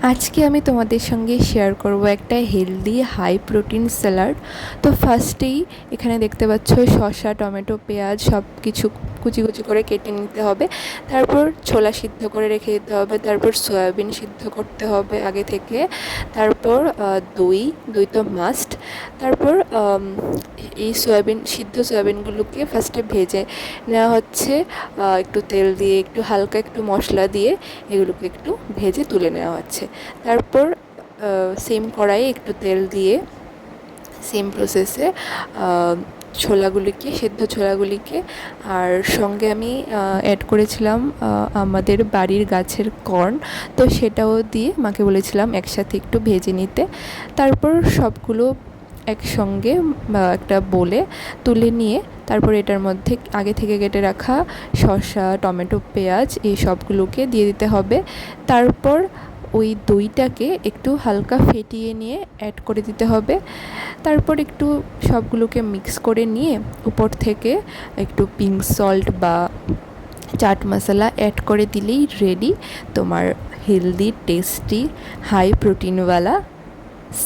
আজকে আমি তোমাদের সঙ্গে শেয়ার করব একটা হেলদি হাই প্রোটিন স্যালাড। তো ফার্স্টেই এখানে দেখতে পাচ্ছ শসা, টমেটো, পেঁয়াজ সব কিছু কুচি কুচি করে কেটে নিতে হবে। তারপর ছোলা সিদ্ধ করে রেখে দিতে হবে। তারপর সয়াবিন সিদ্ধ করতে হবে আগে থেকে। তারপর দই দই তো মাস্ট। তারপর এই সিদ্ধ সয়াবিনগুলোকে ফার্স্টে ভেজে নেওয়া হচ্ছে, একটু তেল দিয়ে, একটু হালকা একটু মশলা দিয়ে এগুলোকে একটু ভেজে তুলে নেওয়া হচ্ছে। তারপর সেম কড়াইয়ে একটু তেল দিয়ে সেম প্রসেসে সেদ্ধ ছোলাগুলিকে, আর সঙ্গে আমি অ্যাড করেছিলাম আমাদের বাড়ির গাছের কর্ন, তো সেটাও দিয়ে মাকে বলেছিলাম একসাথে একটু ভেজে নিতে। তারপর সবগুলো একসঙ্গে একটা বোলে তুলে নিয়ে তারপর এটার মধ্যে আগে থেকে কেটে রাখা শসা, টমেটো, পেঁয়াজ এই সবগুলোকে দিয়ে দিতে হবে। তারপর ওই দইটাকে একটু হালকা ফেটিয়ে নিয়ে অ্যাড করে দিতে হবে। তারপর একটু সবগুলোকে মিক্স করে নিয়ে উপর থেকে একটু পিঙ্ক সল্ট বা চাট মশলা অ্যাড করে দিলেই রেডি তোমার হেলদি, টেস্টি, হাই প্রোটিনওয়ালা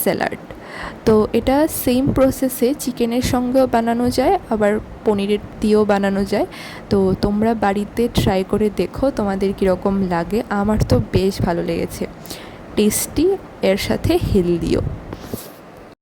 স্যালাড। তো এটা সেম প্রসেসে চিকেনের সঙ্গেও বানানো যায়, আবার পনিরের দিয়েও বানানো যায়। তো তোমরা বাড়িতে ট্রাই করে দেখো তোমাদের কীরকম লাগে। আমার তো বেশ ভালো লেগেছে, টেস্টি, এর সাথে হেলদিও।